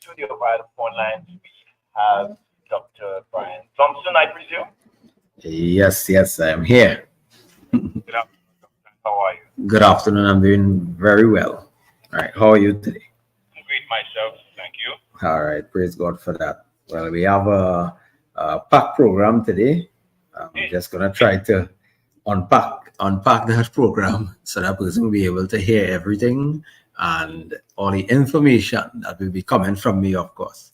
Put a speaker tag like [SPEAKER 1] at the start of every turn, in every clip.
[SPEAKER 1] studio via the phone lines, we have Dr. Brian Thompson, I presume.
[SPEAKER 2] Yes, yes, I am here.
[SPEAKER 1] Good afternoon, Doctor. How are you?
[SPEAKER 2] Good afternoon. I'm doing very well. All right. How are you today?
[SPEAKER 1] I'm great myself. Thank you.
[SPEAKER 2] All right. Praise God for that. Well, we have a packed program today. I'm
[SPEAKER 1] Indeed.
[SPEAKER 2] just gonna try to unpack that program so that person will be able to hear everything and all the information that will be coming from me, of course.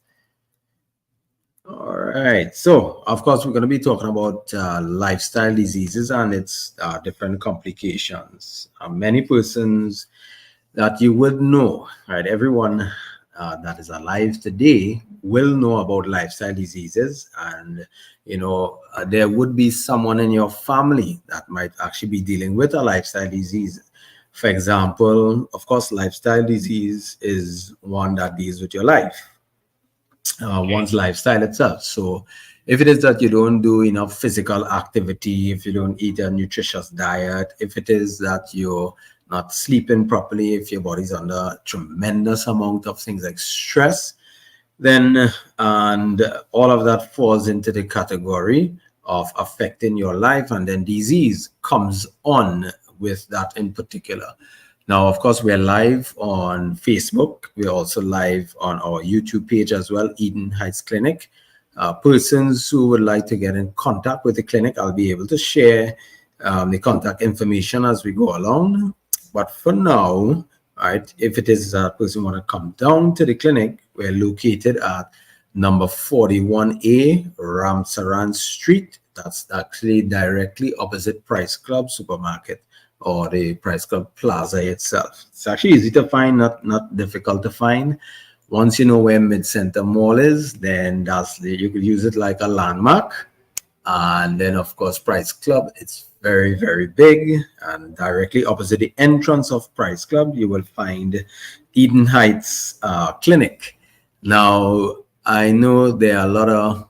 [SPEAKER 2] All right. So, of course, we're going to be talking about lifestyle diseases and its different complications. Many persons that you would know, right? Everyone that is alive today will know about lifestyle diseases, and there would be someone in your family that might actually be dealing with a lifestyle disease. For example, of course, lifestyle disease is one that deals with your life,
[SPEAKER 1] Okay.
[SPEAKER 2] one's lifestyle itself. So if it is that you don't do enough physical activity, if you don't eat a nutritious diet, if it is that you're not sleeping properly, if your body's under tremendous amount of things like stress, then and all of that falls into the category of affecting your life, and then disease comes on with that in particular. Now, of course, we're live on Facebook. We're also live on our YouTube page as well, Eden Heights Clinic. Persons who would like to get in contact with the clinic, I'll be able to share the contact information as we go along. But for now, right, if it is a person want to come down to the clinic, we're located at number 41A Ramsaran Street. That's actually directly opposite Price Club Supermarket, or the Price Club Plaza itself. It's actually easy to find, not difficult to find. Once you know where Mid Center Mall is, then you could use it like a landmark. And then, of course, Price Club, it's very, very big. And directly opposite the entrance of Price Club, you will find Eden Heights Clinic. Now, I know there are a lot of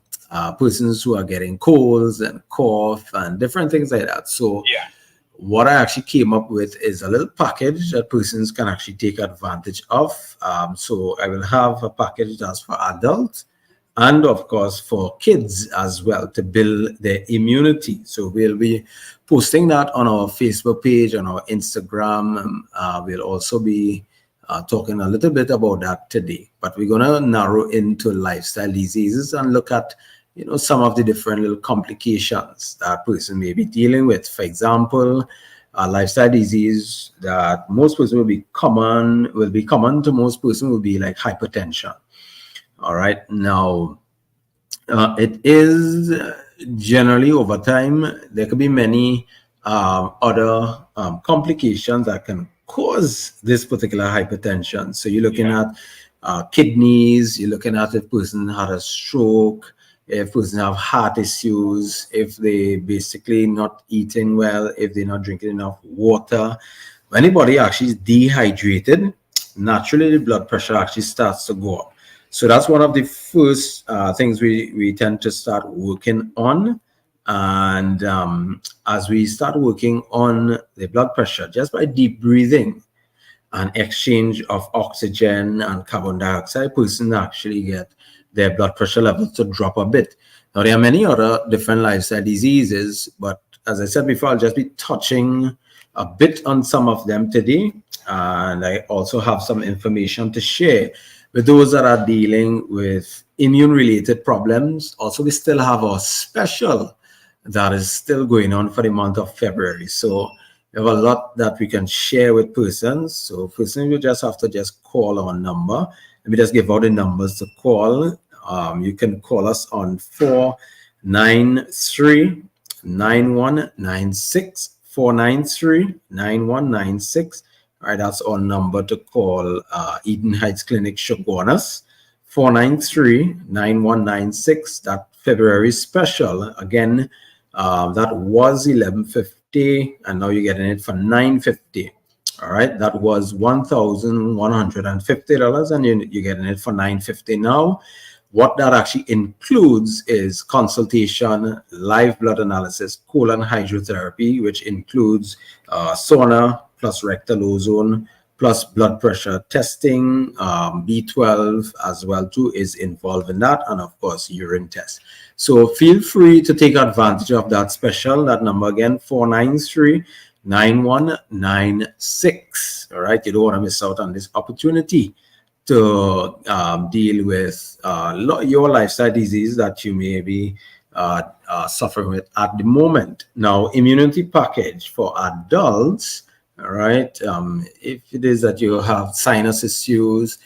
[SPEAKER 2] persons who are getting colds and cough and different things like that. So
[SPEAKER 1] Yeah.
[SPEAKER 2] what I actually came up with is a little package that persons can actually take advantage of. So I will have a package that's for adults and, of course, for kids as well, to build their immunity. So we'll be posting that on our Facebook page, on our Instagram. We'll also be talking a little bit about that today. But we're going to narrow into lifestyle diseases and look at some of the different little complications that person may be dealing with. For example, a lifestyle disease that most person will be common to most person will be like hypertension. All right. Now, it is generally over time, there could be many other complications that can cause this particular hypertension. So you're looking at kidneys, you're looking at if person had a stroke, if person have heart issues, if they basically not eating well, if they're not drinking enough water. When the body actually is dehydrated, naturally the blood pressure actually starts to go up. So that's one of the first things we tend to start working on. And as we start working on the blood pressure, just by deep breathing and exchange of oxygen and carbon dioxide, person actually get their blood pressure levels to drop a bit. Now, there are many other different lifestyle diseases, but as I said before, I'll just be touching a bit on some of them today. And I also have some information to share with those that are dealing with immune-related problems. Also, we still have our special that is still going on for the month of February. So we have a lot that we can share with persons. So first thing, you just have to just call our number. Let me just give out the numbers to call. You can call us on 493-9196, 493-9196. All right, that's our number to call Eden Heights Clinic Shogunas, 493-9196. That February special, again, that was $11.50, and now you're getting it for $9.50. All right, that was $1,150, and you're getting it for $9.50 now. What that actually includes is consultation, live blood analysis, colon hydrotherapy, which includes sauna plus rectal ozone plus blood pressure testing, B12 as well too is involved in that, and of course urine test. So feel free to take advantage of that special. That number again, 493-9196. All right, you don't want to miss out on this opportunity to deal with your lifestyle disease that you may be suffering with at the moment. Now, immunity package for adults, all right, if it is that you have sinus issues,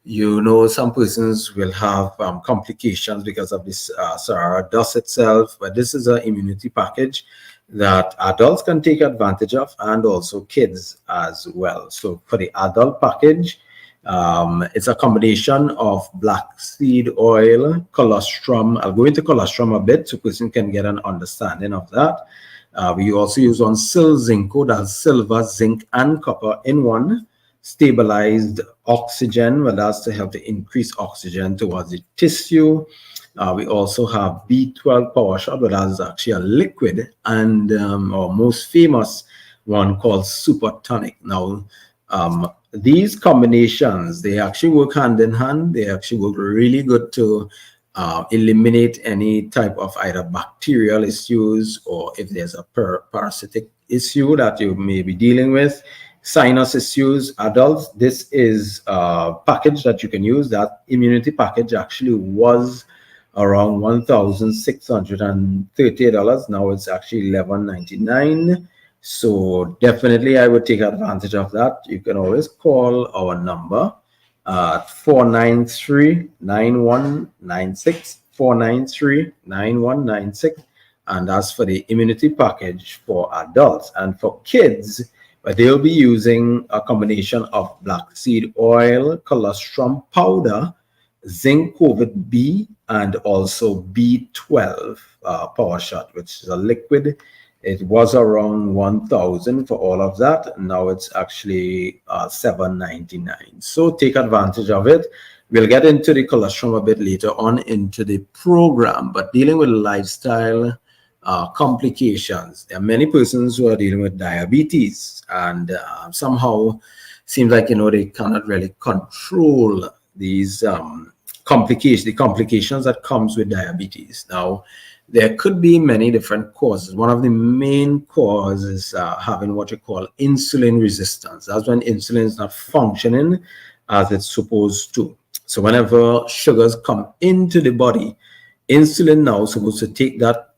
[SPEAKER 2] you know, some persons will have complications because of this Sahara dust itself, but this is an immunity package that adults can take advantage of, and also kids as well. So for the adult package, it's a combination of black seed oil, colostrum. I'll go into colostrum a bit so person can get an understanding of that. We also use on Zinco, that's silver, zinc, and copper in one. Stabilized oxygen, well, that's to help to increase oxygen towards the tissue. We also have B12 power shot, but that's actually a liquid, and our most famous one called super tonic. Now, these combinations, they actually work hand in hand. They actually work really good to eliminate any type of either bacterial issues, or if there's a parasitic issue that you may be dealing with, sinus issues, adults. This is a package that you can use. That immunity package actually was around $1,630. Now it's actually $1,199. So definitely I would take advantage of that. You can always call our number at 493-9196, 493-9196, and that's for the immunity package for adults. And for kids, but they'll be using a combination of black seed oil, colostrum powder, zinc COVID B, and also B12 power shot, which is a liquid. It was around 1,000 for all of that. Now it's actually $799. So take advantage of it. We'll get into the colostrum a bit later on into the program, but dealing with lifestyle complications. There are many persons who are dealing with diabetes, and somehow seems like, you know, they cannot really control these complications that comes with diabetes. Now, there could be many different causes. One of the main causes is having what you call insulin resistance. That's when insulin is not functioning as it's supposed to. So whenever sugars come into the body, insulin now is supposed to take that,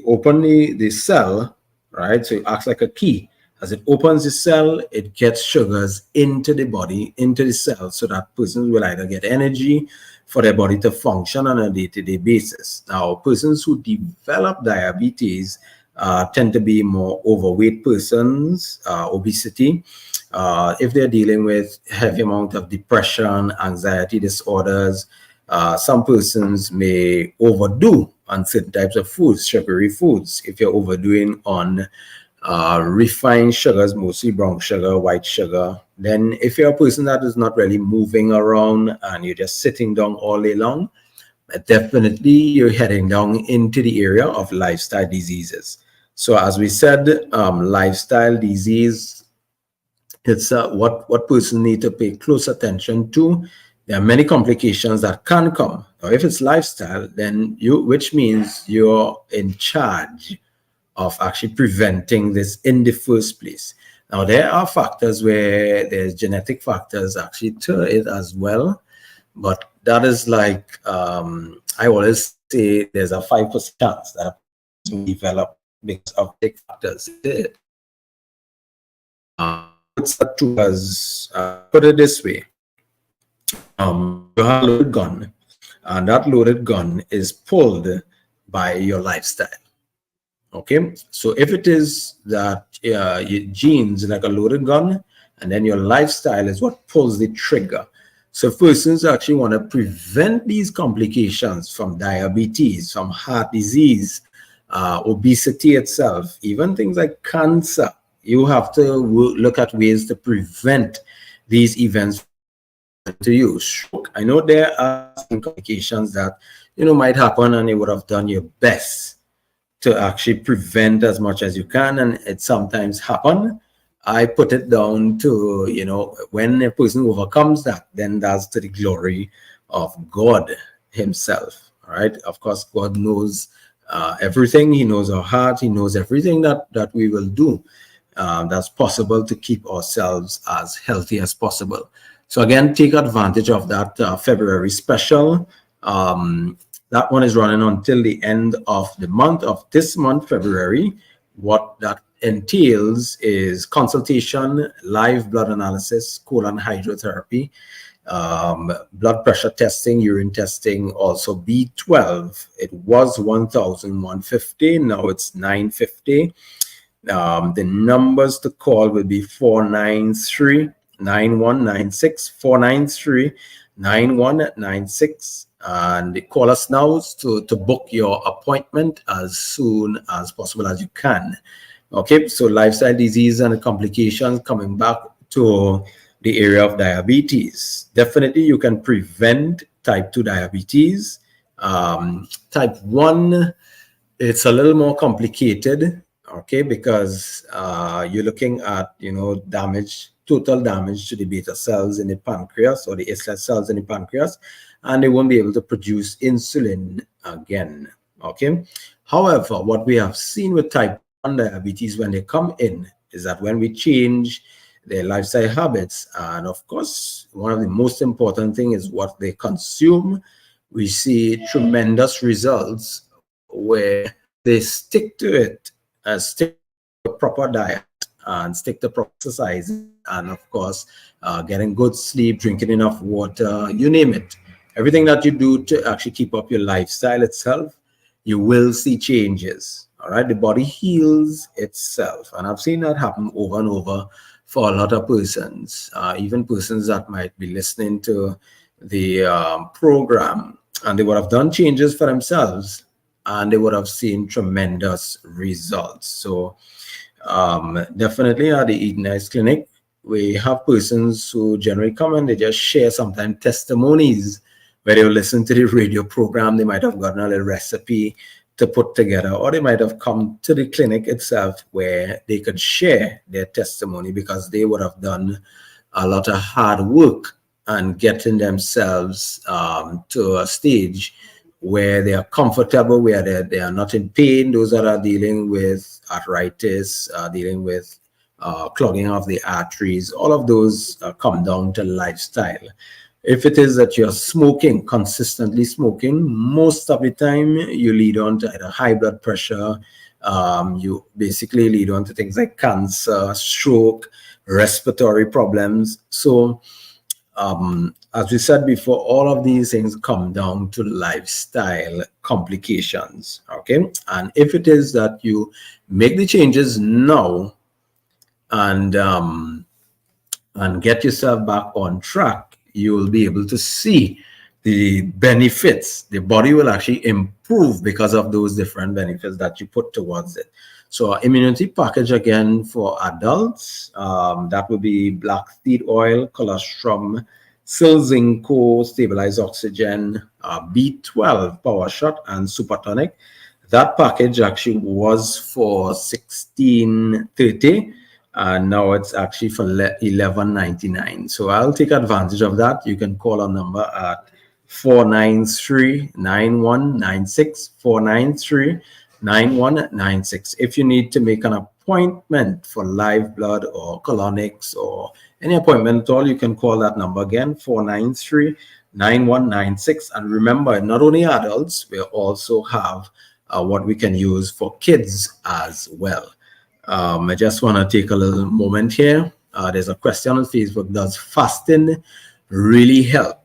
[SPEAKER 2] open the cell, right? So it acts like a key. As it opens the cell, it gets sugars into the body, into the cell, so that persons will either get energy for their body to function on a day-to-day basis. Now, persons who develop diabetes tend to be more overweight persons, obesity. If they're dealing with heavy amount of depression, anxiety disorders, some persons may overdo on certain types of foods, sugary foods. If you're overdoing on refined sugars, mostly brown sugar, white sugar, then if you're a person that is not really moving around and you're just sitting down all day long, definitely you're heading down into the area of lifestyle diseases. So as we said, lifestyle disease, it's what person need to pay close attention to. There are many complications that can come. Now, if it's lifestyle, then which means you're in charge of actually preventing this in the first place. Now, there are factors where there's genetic factors actually to it as well, but that is like, I always say there's a 5% chance that a person will develop because of genetic factors. Put it this way, you have a loaded gun, and that loaded gun is pulled by your lifestyle. Okay, so if it is that your genes like a loaded gun, and then your lifestyle is what pulls the trigger. So persons actually want to prevent these complications from diabetes, from heart disease, obesity itself, even things like cancer. You have to look at ways to prevent these events to you. Stroke. I know there are some complications that, you know, might happen, and you would have done your best to actually prevent as much as you can, and it sometimes happen. I put it down to, you know, when a person overcomes that, then that's to the glory of God himself. All right. Of course, God knows everything. He knows our heart. He knows everything that we will do. That's possible to keep ourselves as healthy as possible. So again, take advantage of that February special. That one is running until the end of the month of this month, February. What that entails is consultation, live blood analysis, colon hydrotherapy, blood pressure testing, urine testing, also B12. It was 1,150, now it's 950. The numbers to call will be 493-9196, 493-9196. And call us now to book your appointment as soon as possible as you can. Okay, so lifestyle disease and complications, coming back to the area of diabetes. Definitely you can prevent type 2 diabetes. Type 1, it's a little more complicated, okay, because you're looking at, you know, total damage to the beta cells in the pancreas or the islet cells in the pancreas, and they won't be able to produce insulin again. Okay. However, what we have seen with type 1 diabetes when they come in is that when we change their lifestyle habits, and of course, one of the most important thing is what they consume, we see tremendous results where they stick to it, stick to a proper diet and stick to proper exercise, and of course, getting good sleep, drinking enough water, you name it. Everything that you do to actually keep up your lifestyle itself, you will see changes. All right, the body heals itself, and I've seen that happen over and over for a lot of persons, even persons that might be listening to the program, and they would have done changes for themselves, and they would have seen tremendous results. So definitely at the Eat Nice Clinic, we have persons who generally come and they just share sometimes testimonies where they will listen to the radio program. They might have gotten a little recipe to put together, or they might have come to the clinic itself where they could share their testimony because they would have done a lot of hard work and getting themselves to a stage where they are comfortable, where they are not in pain. Those that are dealing with arthritis, dealing with clogging of the arteries, all of those come down to lifestyle. If it is that you're smoking, consistently smoking, most of the time you lead on to either high blood pressure, you basically lead on to things like cancer, stroke, respiratory problems. So as we said before, all of these things come down to lifestyle complications, okay? And if it is that you make the changes now and get yourself back on track, you will be able to see the benefits. The body will actually improve because of those different benefits that you put towards it. So our immunity package again for adults, that will be black seed oil, colostrum, Silzinco, stabilized oxygen, B12 power shot, and super tonic. That package actually was for $16.30. And now it's actually for $11.99. So I'll take advantage of that. You can call our number at 493-9196, 493-9196. If you need to make an appointment for live blood or colonics or any appointment at all, you can call that number again, 493-9196. And remember, not only adults, we also have what we can use for kids as well. I just want to take a little moment here. There's a question on Facebook. Does fasting really help?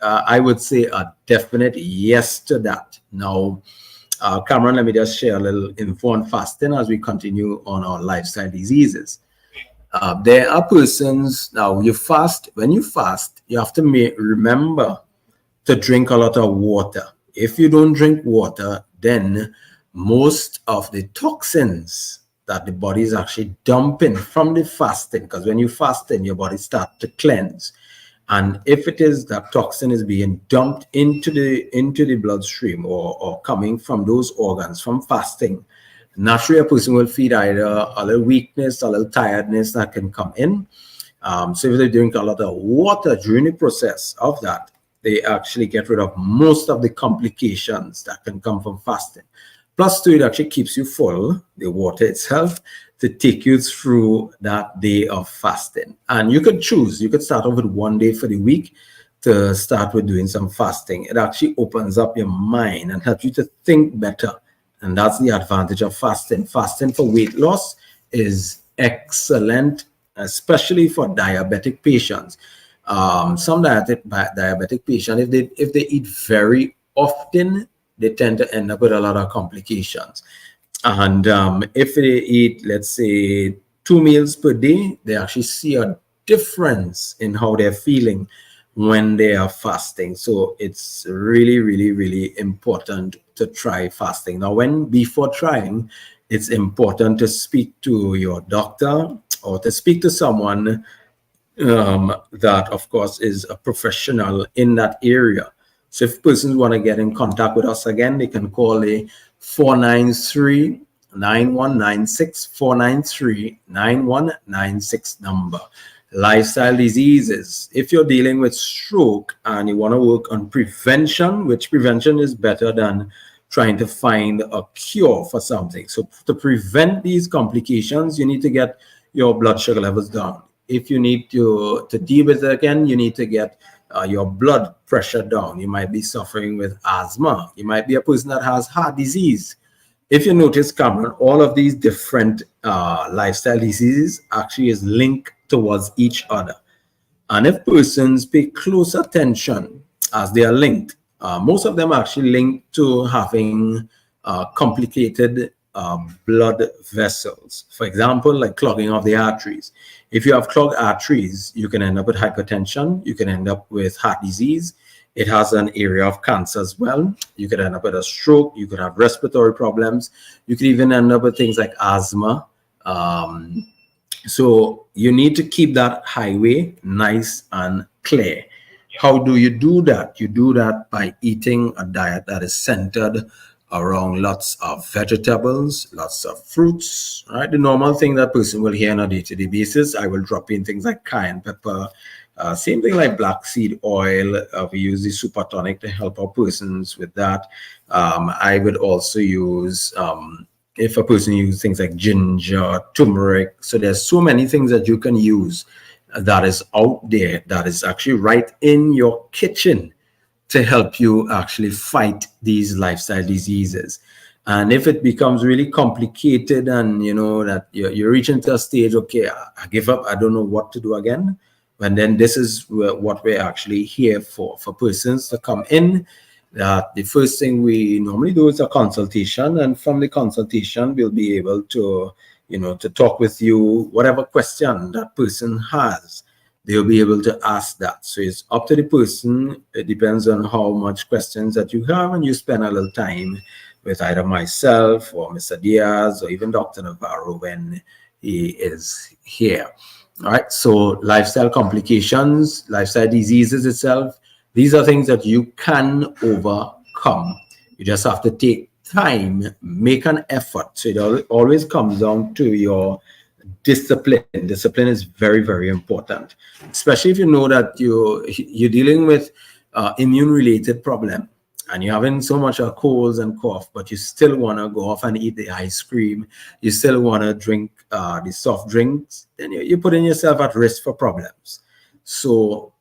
[SPEAKER 2] I would say a definite yes to that. Now, Cameron, let me just share a little info on fasting as we continue on our lifestyle diseases. There are persons, now you fast, when you fast, you have to remember to drink a lot of water. If you don't drink water, then most of the toxins that the body is actually dumping from the fasting, because when you fasting, your body starts to cleanse. And if it is that toxin is being dumped into the bloodstream or coming from those organs from fasting, Naturally, a person will feel either a little weakness, a little tiredness that can come in. So if they drink a lot of water during the process of that, they actually get rid of most of the complications that can come from fasting. Plus, two, it actually keeps you full, the water itself, to take you through that day of fasting. And you could choose, you could start off with one day for the week to start with doing some fasting. It actually opens up your mind and helps you to think better. And that's the advantage of fasting. Fasting for weight loss is excellent, especially for diabetic patients. Some diabetic patients, if they eat very often, they tend to end up with a lot of complications. And if they eat, let's say, 2 meals per day, they actually see a difference in how they're feeling when they are fasting. So it's really, really, really important to try fasting. Now, before trying, it's important to speak to your doctor or to speak to someone that, of course, is a professional in that area. So if persons want to get in contact with us again, they can call a 493-9196, 493-9196 number. Lifestyle diseases. If you're dealing with stroke and you want to work on prevention, which prevention is better than trying to find a cure for something. So to prevent these complications, you need to get your blood sugar levels down. If you need to deal with it again, you need to get your blood pressure down. You might be suffering with asthma. You might be a person that has heart disease. If you notice, Cameron, all of these different lifestyle diseases actually is linked towards each other. And if persons pay close attention as they are linked, most of them are actually linked to having complicated blood vessels. For example, like clogging of the arteries. If you have clogged arteries, you can end up with hypertension. You can end up with heart disease. It has an area of cancer as well. You could end up with a stroke. You could have respiratory problems. You could even end up with things like asthma. So you need to keep that highway nice and clear. How do you do that? You do that by eating a diet that is centered around lots of vegetables, lots of fruits, right? The normal thing that person will hear on a day-to-day basis. I will drop in things like cayenne pepper, same thing like black seed oil. We use the super tonic to help our persons with that. I would also use, if a person uses things like ginger, turmeric. So there's so many things that you can use that is out there, that is actually right in your kitchen to help you actually fight these lifestyle diseases. And if it becomes really complicated and you know that you're reaching to a stage, okay, I give up, I don't know what to do again, and then this is what we're actually here for persons to come in. The first thing we normally do is a consultation, and from the consultation we'll be able to to talk with you. Whatever question that person has, they'll be able to ask that. So it's up to the person. It depends on how much questions that you have, and you spend a little time with either myself or Mr. Diaz or even Dr. Navarro when he is here. All right, so lifestyle complications, lifestyle diseases itself, these are things that you can overcome. You just have to take time, make an effort. So it always comes down to your discipline. Discipline is very, very important, especially if you know that you're dealing with immune-related problem and you're having so much of colds and cough, but you still want to go off and eat the ice cream, you still want to drink the soft drinks, then you're putting yourself at risk for problems. So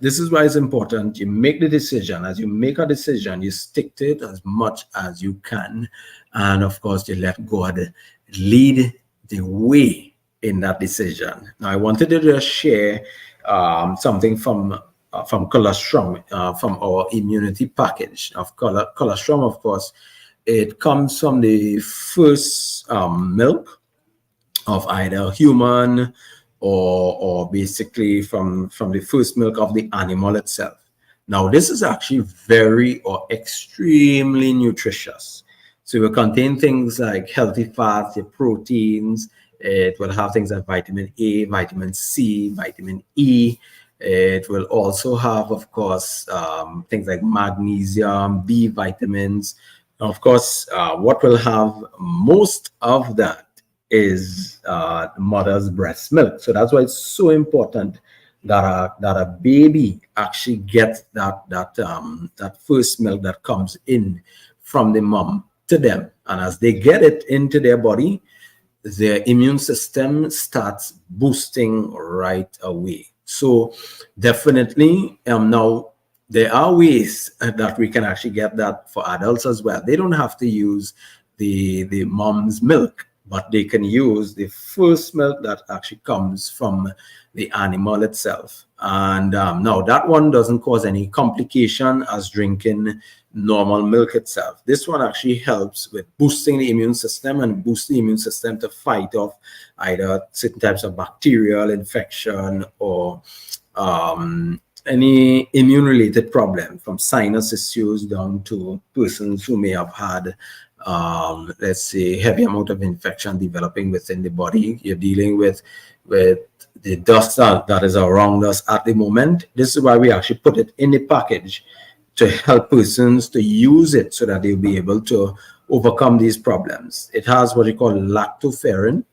[SPEAKER 2] this is why it's important you make the decision. As you make a decision, you stick to it as much as you can, and of course you let God lead the way in that decision. Now I wanted to just share something from colostrum, from our immunity package of colostrum. Of course, it comes from the first milk of either human or basically from the first milk of the animal itself. Now, this is actually very or extremely nutritious. So it will contain things like healthy fats, your proteins. It will have things like vitamin A, vitamin C, vitamin E. It will also have, of course, things like magnesium, B vitamins, Of course, what will have most of that is mother's breast milk. So that's why it's so important that a baby actually gets that first milk that comes in from the mom to them, and as they get it into their body, their immune system starts boosting right away. So definitely, now there are ways that we can actually get that for adults as well. They don't have to use the mom's milk, but they can use the first milk that actually comes from the animal itself. And now that one doesn't cause any complication as drinking normal milk itself. This one actually helps with boosting the immune system and boost the immune system to fight off either certain types of bacterial infection or any immune related problem, from sinus issues down to persons who may have had let's say heavy amount of infection developing within the body. You're dealing with the dust that is around us at the moment. This is why we actually put it in the package to help persons to use it so that they'll be able to overcome these problems. It has what you call lactoferrin,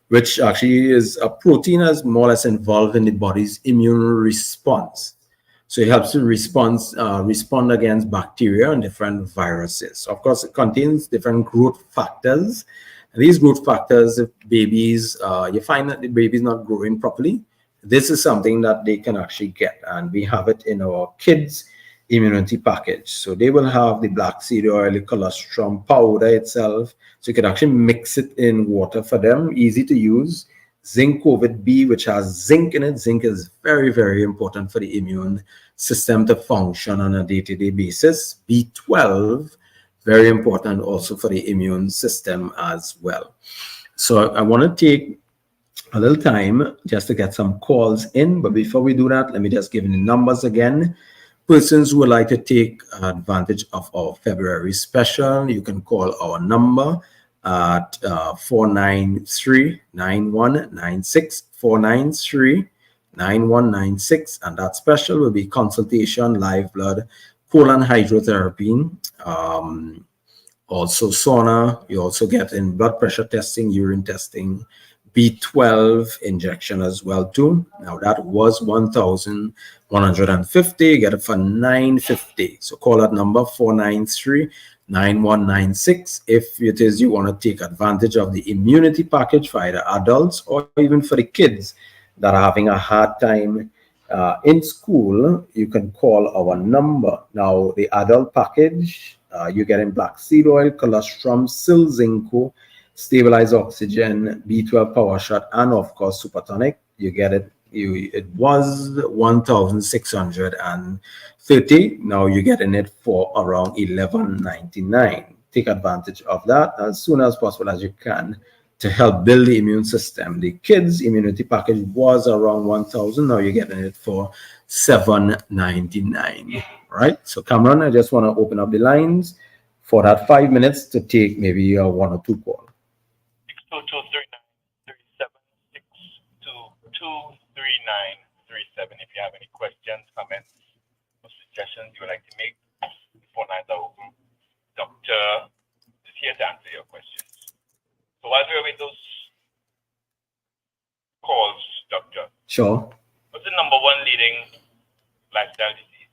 [SPEAKER 2] which actually is a protein that's more or less involved in the body's immune response. So it helps to respond against bacteria and different viruses. Of course, it contains different growth factors. And these growth factors, if babies, you find that the baby is not growing properly, this is something that they can actually get. And we have it in our kids' immunity package. So they will have the black seed oil, the colostrum powder itself. So you can actually mix it in water for them, easy to use. Zinc COVID B, which has zinc in it. Zinc is very, very important for the immune system to function on a day-to-day basis. B12, very important also for the immune system as well. So I want to take a little time just to get some calls in. But before we do that, let me just give you the numbers again. Persons who would like to take advantage of our February special, you can call our number at 493-9196, 493-9196, and that special will be consultation, live blood, colon hydrotherapy, also sauna. You also get in blood pressure testing, urine testing, B12 injection as well too. Now that was 1,150. Get it for 950. So call that number 493-9196 if it is you want to take advantage of the immunity package for either adults or even for the kids that are having a hard time in school. You can call our number. Now the adult package, you get in black seed oil, colostrum, silzinco, stabilize oxygen, B12 power shot, and of course supertonic. You get it. It was 1,630. Now you're getting it for around 11.99. Take advantage of that as soon as possible as you can to help build the immune system. The kids immunity package was around 1,000. Now you're getting it for 7.99. Right. So Cameron, I just want to open up the lines for that 5 minutes to take maybe one or two calls.
[SPEAKER 1] 622-3937. If you have any questions, comments, or suggestions you would like to make, the phone lines are open. Doctor is here to answer your questions. So while we're with those calls, Doctor.
[SPEAKER 2] Sure.
[SPEAKER 1] What's the number one leading lifestyle disease?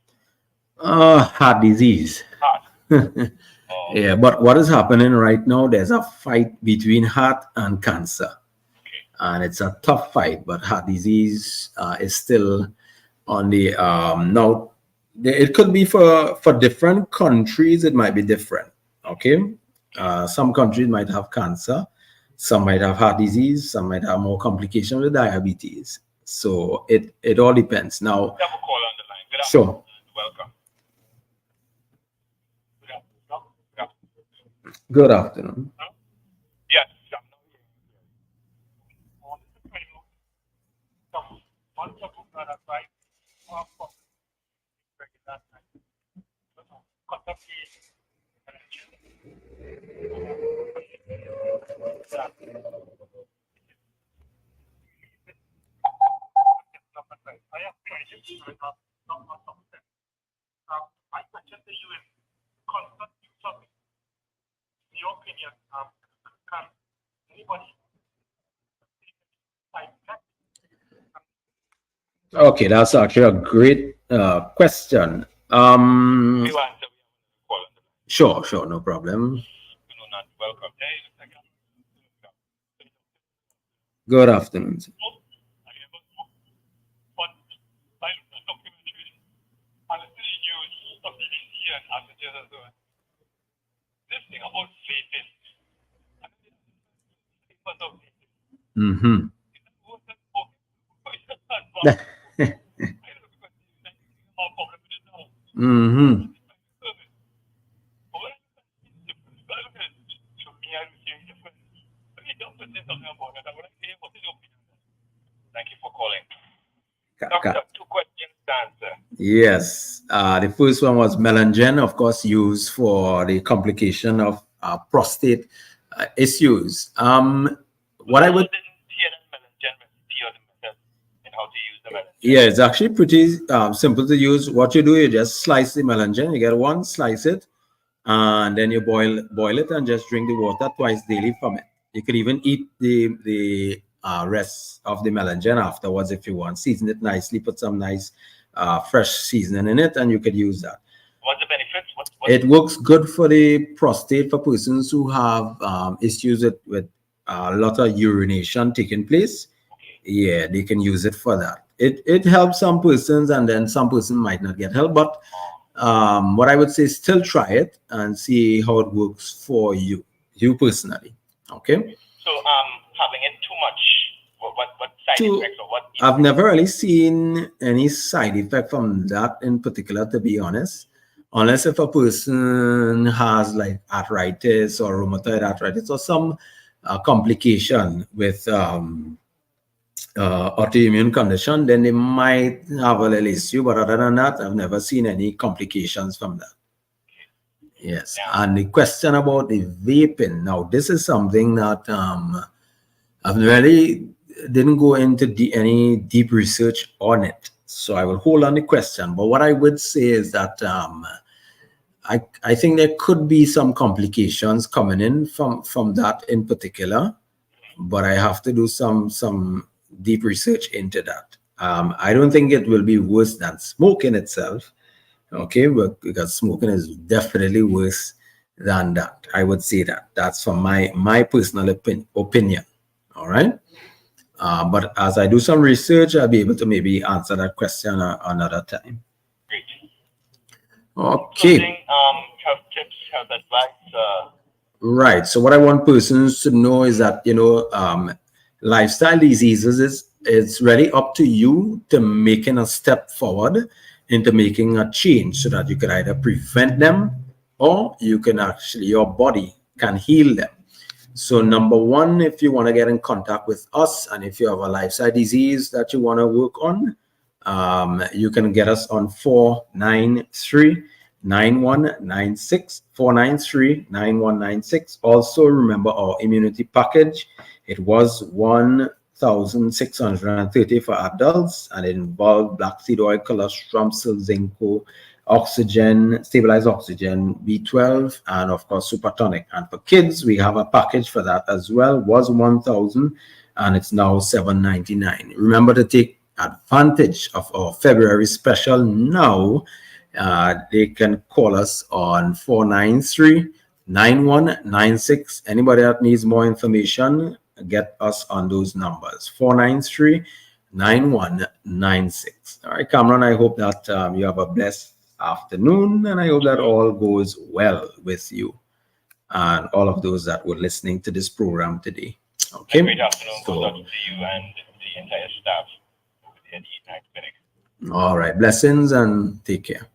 [SPEAKER 2] Heart disease.
[SPEAKER 1] Heart.
[SPEAKER 2] Yeah, but what is happening right now, there's a fight between heart and cancer. And it's a tough fight, but heart disease is still on the now. It could be for different countries. It might be different. Okay, some countries might have cancer, some might have heart disease, some might have more complications with diabetes. So it all depends. Now,
[SPEAKER 1] we have a call on the line. Good
[SPEAKER 2] sure.
[SPEAKER 1] Welcome.
[SPEAKER 2] Good afternoon.
[SPEAKER 1] Yes. My question to you is, constant use of Can anybody?
[SPEAKER 2] Okay, that's actually a great question. Sure, no problem.
[SPEAKER 1] Welcome.
[SPEAKER 2] Good afternoon.
[SPEAKER 1] This thing about vaping.
[SPEAKER 2] Mm-hmm. Mm-hmm.
[SPEAKER 1] Thank you for calling. Doctor, 2 questions to answer.
[SPEAKER 2] Yes. The first one was melangen, of course, used for the complication of prostate issues. What I would... Yeah, it's actually pretty simple to use. What you do, you just slice the melangen. You get one, slice it, and then you boil it and just drink the water twice daily from it. You could even eat the rest of the melangen afterwards if you want. Season it nicely, put some nice fresh seasoning in it, and you could use that.
[SPEAKER 1] What's the benefits?
[SPEAKER 2] It works good for the prostate for persons who have issues with a lot of urination taking place.
[SPEAKER 1] Okay.
[SPEAKER 2] Yeah, they can use it for that. It helps some persons, and then some person might not get help. But what I would say is still try it and see how it works for you personally. Okay.
[SPEAKER 1] So having it too much, what side effects or what?
[SPEAKER 2] I've never really seen any side effect from that in particular, to be honest. Unless if a person has like arthritis or rheumatoid arthritis or some complication with autoimmune condition, then they might have a little issue. But other than that, I've never seen any complications from that. Yes. Yeah. And the question about the vaping, now this is something that I've really didn't go into any deep research on it, so I will hold on the question. But what I would say is that I think there could be some complications coming in from that in particular, but I have to do some deep research into that. I don't think it will be worse than smoking itself, okay, but because smoking is definitely worse than that. I would say that's from my personal opinion. All right. But as I do some research, I'll be able to maybe answer that question another time.
[SPEAKER 1] Great.
[SPEAKER 2] Okay.
[SPEAKER 1] Health tips, health advice.
[SPEAKER 2] Right. So what I want persons to know is that, lifestyle diseases it's really up to you to making a step forward into making a change so that you can either prevent them or you can actually, your body can heal them. So number one, if you want to get in contact with us and if you have a lifestyle disease that you want to work on, you can get us on 493-9196, 493-9196. Also remember our immunity package. It was 1,630 for adults, and it involved black seed oil, colostrum, zinc, oxygen, stabilized oxygen, B12, and of course supertonic. And for kids, we have a package for that as well. Was 1,000 and it's now $799. Remember to take advantage of our February special now. They can call us on 493-9196. Anybody that needs more information, get us on those numbers. 493-9196. All right, Cameron, I hope that you have a blessed afternoon, and I hope that all goes well with you and all of those that were listening to this program today. Okay.
[SPEAKER 1] Great afternoon goes out to you and the entire staff over there at the Ignite Clinic.
[SPEAKER 2] All right, blessings and take care.